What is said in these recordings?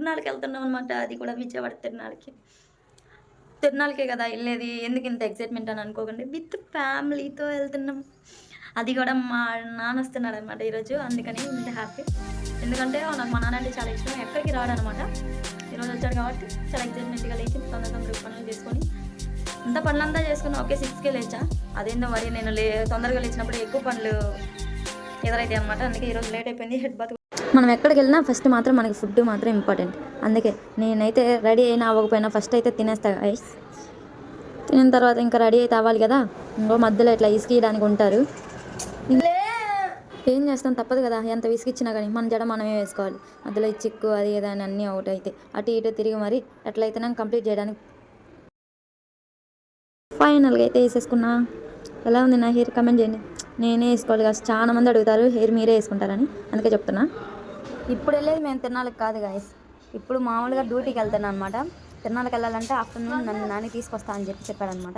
తిరునాళ్ళకి వెళ్తున్నాం అనమాట. అది కూడా విజయవాడ తిరునాళ్ళకి. తిరునాళ్ళకే కదా వెళ్ళేది, ఎందుకు ఇంత ఎక్సైట్మెంట్ అని అనుకోకండి. విత్ ఫ్యామిలీతో వెళ్తున్నాం. అది కూడా మా నాన్న వస్తున్నాడు అనమాట ఈరోజు. అందుకని ఇంత హ్యాపీ. ఎందుకంటే నాకు మా నాన్న అంటే చాలా ఇష్టం. ఎక్కడికి రాడనమాట. ఈరోజు వచ్చాడు కాబట్టి చాలా ఎక్సైట్మెంట్గా లేచి తొందరగా పనులు చేసుకొని ఇంత పనులంతా చేసుకుని ఒకే 6కే లేచా. అదేందో మరి నేను తొందరగా లేచినప్పుడు ఎక్కువ పనులు ఎదురైతాయి అనమాట. అందుకే ఈరోజు లేట్ అయిపోయింది. Head bath. మనం ఎక్కడికి వెళ్ళినా ఫస్ట్ మాత్రం మనకి ఫుడ్ మాత్రం ఇంపార్టెంట్. అందుకే నేనైతే రెడీ అయినా అవ్వకపోయినా ఫస్ట్ అయితే తినేస్తా గైస్. తినిన తర్వాత ఇంకా రెడీ అయితే అవ్వాలి కదా. ఇంకో మధ్యలో ఇట్లా ఇసుకియడానికి ఉంటారు. ఏం చేస్తాం, తప్పదు కదా. ఎంత విసిగిచ్చినా కానీ మన జడ మనమే వేసుకోవాలి. మధ్యలో ఈ చిక్కు అది ఏదని అన్నీ అవుట్ అయితే అటు ఇటు తిరిగి మరి ఎట్లయితే నాకు కంప్లీట్ చేయడానికి ఫైనల్గా అయితే వేసేసుకున్నా. ఎలా ఉంది నా హెయిర్ కమెంట్ చేయండి. నేనే వేసుకోవాలి కదా, చాలా మంది అడుగుతారు హెయిర్ మీరే వేసుకుంటారని, అందుకే చెప్తున్నా. ఇప్పుడు వెళ్ళేది మేము తిరునాళ్ళకి కాదు గాయస్. ఇప్పుడు మామూలుగా డ్యూటీకి వెళ్తాను అనమాట. తిరునాళ్ళకి వెళ్ళాలంటే ఆఫ్టర్నూన్ నన్ను నాని తీసుకొస్తా అని చెప్పాడనమాట.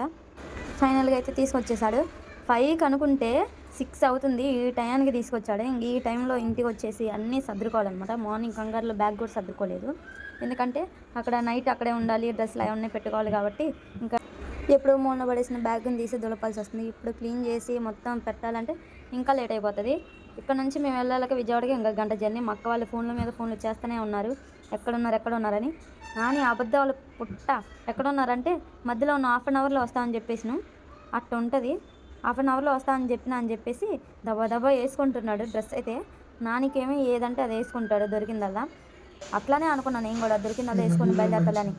ఫైనల్గా అయితే తీసుకొచ్చేసాడు. 5కి అనుకుంటే 6 అవుతుంది. ఈ టైంకి తీసుకొచ్చాడు. ఇంక ఈ టైంలో ఇంటికి వచ్చేసి అన్నీ సర్దుకోవాలన్నమాట. మార్నింగ్ కంగారులో బ్యాగ్ కూడా సర్దుకోలేదు. ఎందుకంటే అక్కడ నైట్ అక్కడే ఉండాలి, డ్రెస్సులు అవన్నీ పెట్టుకోవాలి కాబట్టి ఇంకా ఎప్పుడు మూలన పడేసిన బ్యాగ్ని తీసి దులపాల్సి వస్తుంది. ఇప్పుడు క్లీన్ చేసి మొత్తం పెట్టాలంటే ఇంకా లేట్ అయిపోతుంది. ఇక్కడ నుంచి మేము వెళ్ళాక విజయవాడకి ఇంకా గంట జర్నీ. మా అక్క వాళ్ళు ఫోన్ల మీద ఫోన్లు చేస్తూనే ఉన్నారు, ఎక్కడున్నారని. నాని అబద్ధాలు పుట్ట. ఎక్కడున్నారంటే మధ్యలో ఉన్న హాఫ్ అన్ అవర్లో వస్తామని చెప్పేసిను. అట్లా ఉంటుంది. హాఫ్ అన్ అవర్లో వస్తామని చెప్పేసి దబా వేసుకుంటున్నాడు డ్రెస్ అయితే. నానికేమీ ఏదంటే అది వేసుకుంటాడు దొరికిందల్లా. అట్లానే అనుకున్నాను నేను కూడా, దొరికిందల్లా వేసుకొని బయలుదేరాలని.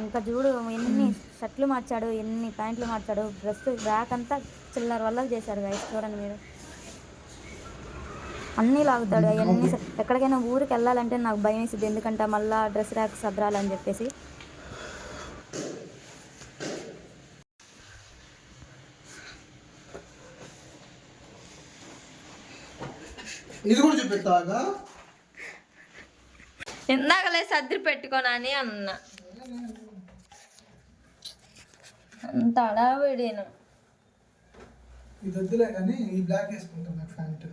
ఇంకా చూడు ఎన్ని షర్ట్లు మార్చాడు, ఎన్ని ప్యాంట్లు మార్చాడు, డ్రెస్ బ్యాక్ అంతా చిల్లర వల్ల చేశాడు గైస్. చూడండి మీరు, అన్నీ లాగుతాడు అవన్నీ. ఎక్కడికైనా ఊరికి వెళ్ళాలంటే నాకు భయం వేసింది, ఎందుకంటే మళ్ళీ డ్రెస్ ర్యాక్ సదరాలని చెప్పేసి. ఇది కూడా చూపిస్తాగా, ఇందాకలే సర్ది పెట్టుకోనని అన్నా. అంత అడావిడేను. ఇది వద్దులే కానీ ఈ బ్లాక్ వేసుకుంటాను. నాకు ప్యాంట్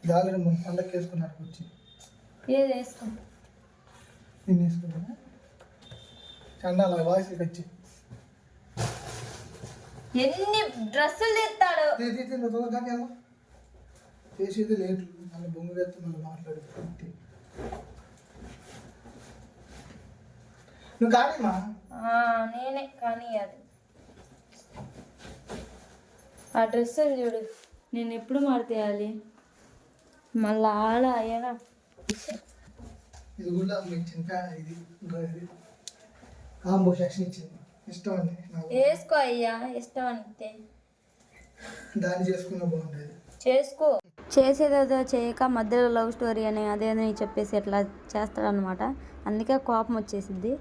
ఇది ఆల్రెడీ పండగకి వేసుకున్నాడు వచ్చి. ఏది వేసుకో, నేను వేసుకుంటాను. చండాల వాయిస్ వచ్చి ఎన్ని డ్రెస్సులు తీస్తాడు. చేసేది లేదు, మళ్ళీ బొంగు వేస్తే మళ్ళీ మాట్లాడు. నువ్వు కానీమా. నేనే కానీ అది ఆ డ్రెస్సులు చూడు, నేను ఎప్పుడు మారుతేయాలి మళ్ళీ ఆడ అయ్యానా. ఇది కూడా ఇచ్చింది, ఇది ఇది కాంబో సెక్షన్ ఇచ్చింది. ఇష్టం అండి వేసుకో అయ్యా, ఇష్టం అంటే దాన్ని చేసుకున్నా బాగుంటుంది. చేసుకో. చేసేదేదో చేయక మధ్యలో లవ్ స్టోరీ అని అదేదని చెప్పేసి అట్లా చేస్తాడనమాట. అందుకే కోపం వచ్చేసిద్ది.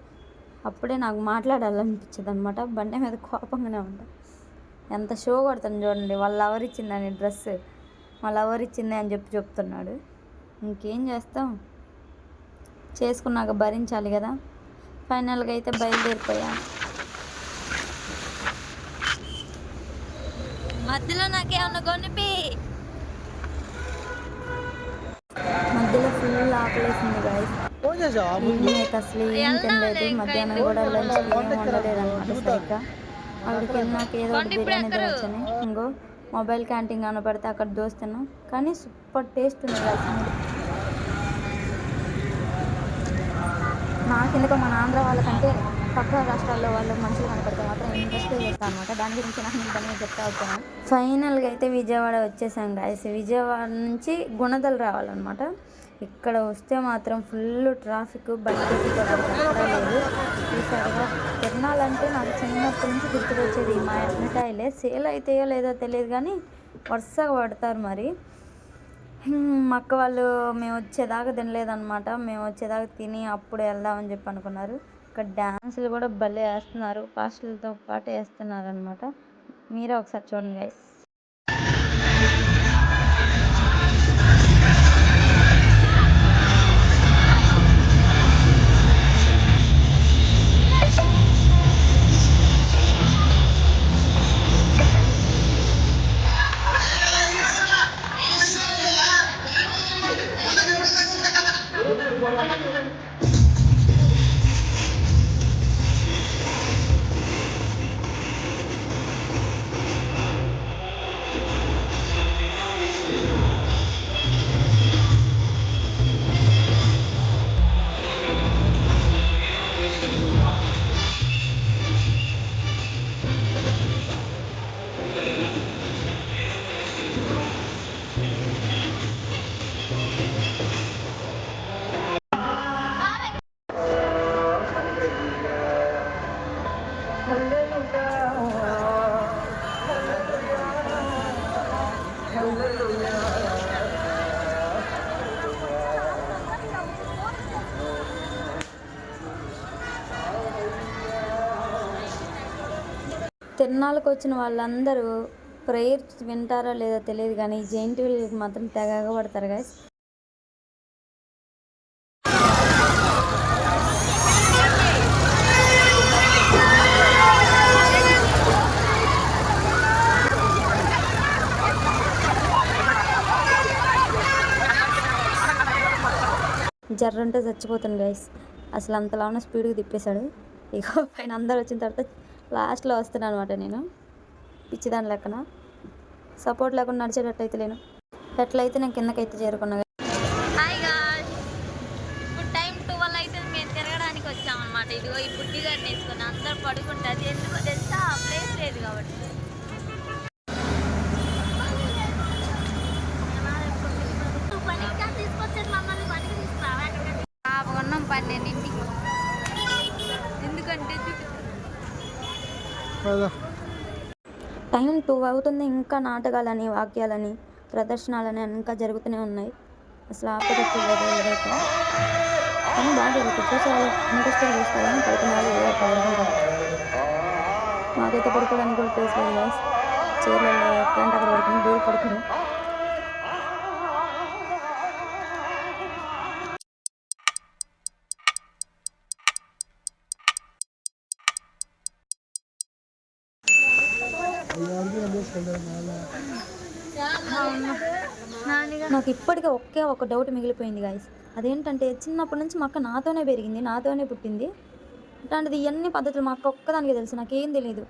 అప్పుడే నాకు మాట్లాడాలనిపించదు అనమాట. బండి మీద కోపంగానే ఉంటా. ఎంత షో కొడతాను చూడండి. వాళ్ళ ఎవరు ఇచ్చిందని డ్రెస్, వాళ్ళ ఎవరు ఇచ్చింది అని చెప్తున్నాడు. ఇంకేం చేస్తాం, చేసుకున్నాక భరించాలి కదా. ఫైనల్గా అయితే బయలుదేరిపోయా. మధ్యలో నాకేమన్నా కొనిపి. మధ్యలో ఫుల్ ఆకలేసింది గాయస్. నేనైతే అసలు ఏం తినలేదు. మధ్యాహ్నం కూడా లంచ్ ఏం వండలేదు అనమాట సరిగ్గా. అక్కడికి వెళ్ళినాక ఏదో ఒకటి బిర్యానీ తినొచ్చని ఇంకో మొబైల్ క్యాంటీన్ కనపడితే అక్కడ దోస్తున్నాం. కానీ సూపర్ టేస్ట్ ఉంది కదా. నాకెందుకో మన ఆంధ్ర వాళ్ళకంటే పక్క రాష్ట్రాల్లో వాళ్ళు మంచిగా కనపడితే మాత్రం ఇంట్రెస్ట్ చేస్తాను అనమాట. దాని గురించి నాకు మీకు దాన్ని చెప్తా వచ్చాను. ఫైనల్గా అయితే విజయవాడ వచ్చేసాం గాయస్. విజయవాడ నుంచి గుణదల రావాలన్నమాట. ఇక్కడ వస్తే మాత్రం ఫుల్ ట్రాఫిక్, బండి ఎక్కడ లేదు. చూసారుగా, తిరణాలంటే నాకు చిన్నప్పటి నుంచి గుర్తుకొచ్చేది మా మిఠాయిలే. సేల్ అయితాయో లేదో తెలియదు కానీ వరుసగా పడతారు. మరి మా అక్క వాళ్ళు మేము వచ్చేదాకా తినలేదన్నమాట. మేము వచ్చేదాకా తిని అప్పుడు వెళ్దామని చెప్పి అనుకున్నారు. ఇక్కడ డ్యాన్సులు కూడా భలే వేస్తున్నారు, పాస్టర్లతో పాటు వేస్తున్నారు అనమాట. మీరే ఒకసారి చూడండి గైస్. తిరునాళ్ళకి వచ్చిన వాళ్ళందరూ ప్రేయర్ వింటారో లేదో తెలియదు కానీ జైంట్ వీళ్ళకి మాత్రం తెగగా పడతారు గైస్. జర్రంటే చచ్చిపోతాను గైస్. అసలు అంతలానే స్పీడ్గా తిప్పేశాడు. ఇక పైన అందరు వచ్చిన తర్వాత లాస్ట్లో వస్తున్నాను అనమాట. నేను పిచ్చిదాని లెక్కన సపోర్ట్ లేకుండా నడిచేటట్టు లేను. ఎట్లయితే నేను కిందకైతే చేరుకున్నా. హాయ్ గాయ్స్, ఇప్పుడు టైం 12 అయితే మేము తిరగడానికి వచ్చామన్నమాట. ఇదిగో ఈ బుడ్డి గారిని వేసుకుని అందరూ పడుకుంటుంది. ఎందుకో తెలుసా, ప్లేస్ లేదు కాబట్టి. కొన్నాం 12ంటికి. ఎందుకంటే టైం 2 అవుతుంది. ఇంకా నాటకాలని, వాక్యాలని, ప్రదర్శనలని ఇంకా జరుగుతూనే ఉన్నాయి. అసలు ఆపేటట్టు లేదు ఏదైతే. కానీ బాగా జరుగుతుంది. చూసే వాళ్ళు ఇంట్రెస్ట్గా చూస్తారని పడుకునే వాళ్ళు ఏదో పడుకుంటారు. మాకైతే పడుకోవడానికి కూడా ప్లేస్ లేదు గైస్. చీరలలో ఎక్కడంటే అక్కడ పడుకుని దూరం పడుకుని. నాకు ఇప్పటికే ఒక డౌట్ మిగిలిపోయింది గాయస్. అదేంటంటే చిన్నప్పటి నుంచి మా అక్క నాతోనే పెరిగింది, నాతోనే పుట్టింది. అట్లాంటిది ఇవన్నీ పద్ధతులు మా అక్క ఒక్కదానికి తెలుసు, నాకేం తెలియదు.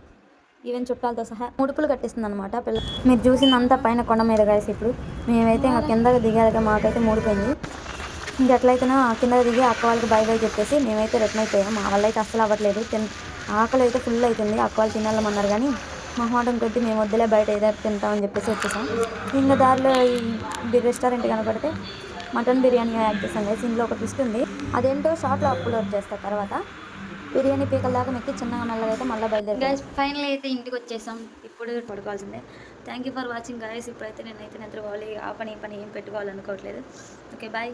ఈవెన్ చుట్టాలతో సహా ముడుపులు కట్టిస్తుంది అనమాట పిల్ల. మీరు చూసిందంతా పైన కొండ మీద గాయస్. ఇప్పుడు మేమైతే ఇంకా కిందకి దిగాక మాకైతే మూడిపోయింది. ఇంకెట్లయితేనో కిందకి దిగి అక్క వాళ్ళకి బై బై చెప్పేసి మేమైతే రిటర్న్ అయిపోయాం. మా వల్ల అయితే అస్సలు అవ్వట్లేదు. ఆకలి అయితే ఫుల్ అవుతుంది. అక్క వాళ్ళు తినాలన్నారు కానీ మొహమాటం కొద్ది మేము వద్దులే బయట ఏదో తింటామని చెప్పేసి వచ్చేసాం. ఇంకా దారిలో ఈ రెస్టారెంట్ కనపడితే మటన్ బిర్యానీ యాడ్ చేసాం గైస్. ఇందులో ఒక ట్విస్ట్ ఉంది. అదేంటో షార్ట్లో అప్లోడ్ చేస్తారు. తర్వాత బిర్యానీ పీకల దాకా మెక్కి చిన్నగా మెల్లగా అయితే మళ్ళీ బయలుదేరి గైస్. ఫైనల్ అయితే ఇంటికి వచ్చేసాం. ఇప్పుడు పడుకోవాల్సిందే. Thank you for watching guys. ఇప్పుడైతే నేనైతే నిద్రపోవాలి. ఆ పని ఈ పని ఏం పెట్టుకోవాలనుకోవట్లేదు. Okay bye.